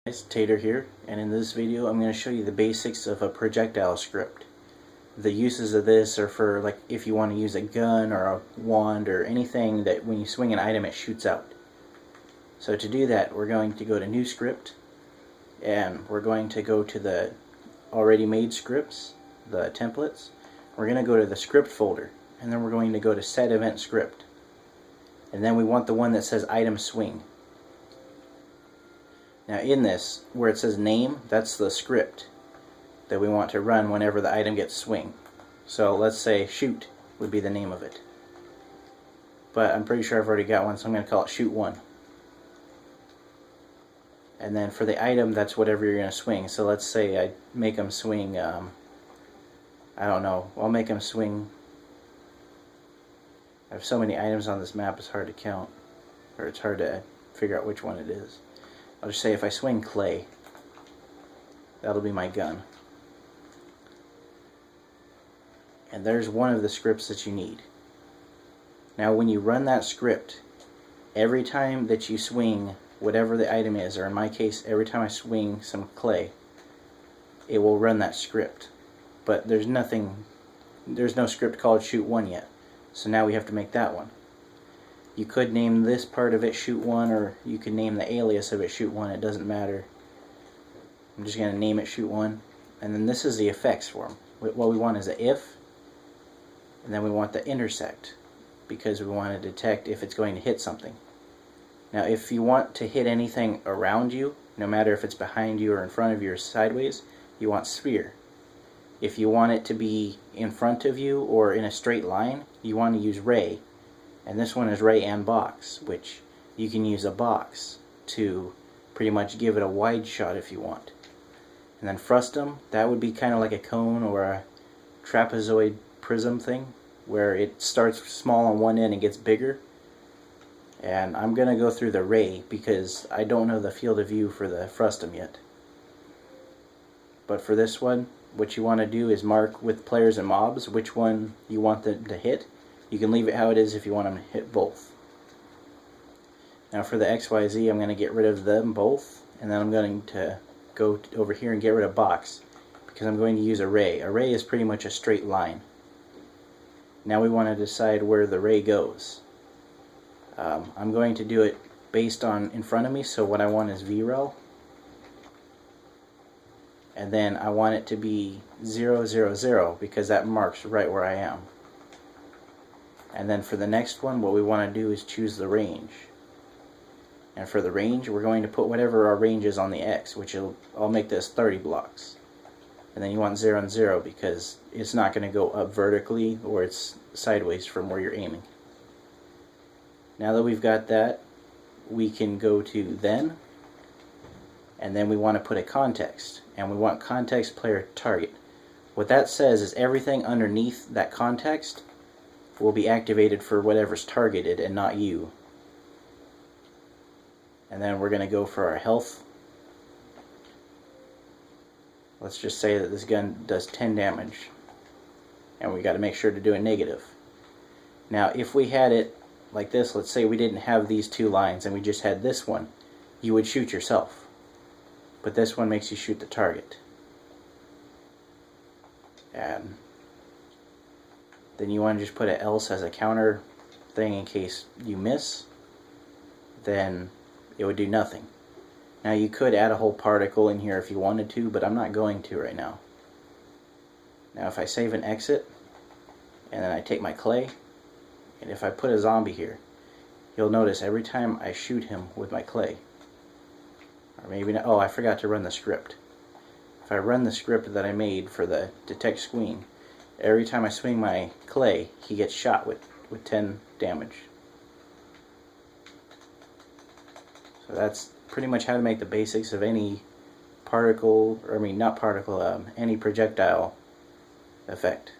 Guys, Tater here, and in this video I'm going to show you the basics of a projectile script. The uses of this are for like if you want to use a gun or a wand or anything that when you swing an item it shoots out. So to do that we're going to go to New Script, and we're going to go to the already made scripts, the templates. We're going to go to the script folder, and then we're going to go to Set Event Script, and then we want the one that says Item Swing. Now in this, where it says name, that's the script that we want to run whenever the item gets swing. So let's say shoot would be the name of it. But I'm pretty sure I've already got one, so I'm going to call it shoot 1. And then for the item, that's whatever you're going to swing. So let's say I make them swing, I don't know, I'll make them swing. I have so many items on this map it's hard to count, or it's hard to figure out which one it is. I'll just say if I swing clay, that'll be my gun. And there's one of the scripts that you need. Now when you run that script, every time that you swing whatever the item is, or in my case every time I swing some clay, it will run that script. But there's no script called shoot 1 yet. So now we have to make that one. You could name this part of it shoot 1, or you could name the alias of it shoot 1, it doesn't matter. I'm just going to name it shoot 1. And then this is the effects form. What we want is a if, and then we want the intersect, because we want to detect if it's going to hit something. Now if you want to hit anything around you, no matter if it's behind you or in front of you or sideways, you want sphere. If you want it to be in front of you or in a straight line, you want to use ray. And this one is ray and box, which you can use a box to pretty much give it a wide shot if you want. And then frustum, that would be kind of like a cone or a trapezoid prism thing, where it starts small on one end and gets bigger. And I'm going to go through the ray because I don't know the field of view for the frustum yet. But for this one, what you want to do is mark with players and mobs which one you want them to hit. You can leave it how it is if you want them to hit both. Now for the XYZ, I'm going to get rid of them both, and then I'm going to go over here and get rid of box, because I'm going to use array. Array is pretty much a straight line. Now we want to decide where the ray goes. I'm going to do it based on in front of me, so what I want is VREL. And then I want it to be 0, 0, 0, because that marks right where I am. And then for the next one, what we want to do is choose the range. And for the range, we're going to put whatever our range is on the X, which I'll make this 30 blocks. And then you want 0 and 0 because it's not going to go up vertically or it's sideways from where you're aiming. Now that we've got that, we can go to then, and then we want to put a context. And we want context player target. What that says is everything underneath that context will be activated for whatever's targeted and not you. And then we're going to go for our health. Let's just say that this gun does 10 damage, and we got to make sure to do a negative. Now if we had it like this, let's say we didn't have these two lines and we just had this one, you would shoot yourself, but this one makes you shoot the target. And then you want to just put an else as a counter thing in case you miss. Then it would do nothing. Now you could add a whole particle in here if you wanted to, but I'm not going to right now. Now if I save and exit, and then I take my clay, and if I put a zombie here, you'll notice every time I shoot him with my clay, or maybe not, oh I forgot to run the script. If I run the script that I made for the detect swing, every time I swing my clay, he gets shot with 10 damage. So that's pretty much how to make the basics of any particle, or I mean not particle, any projectile effect.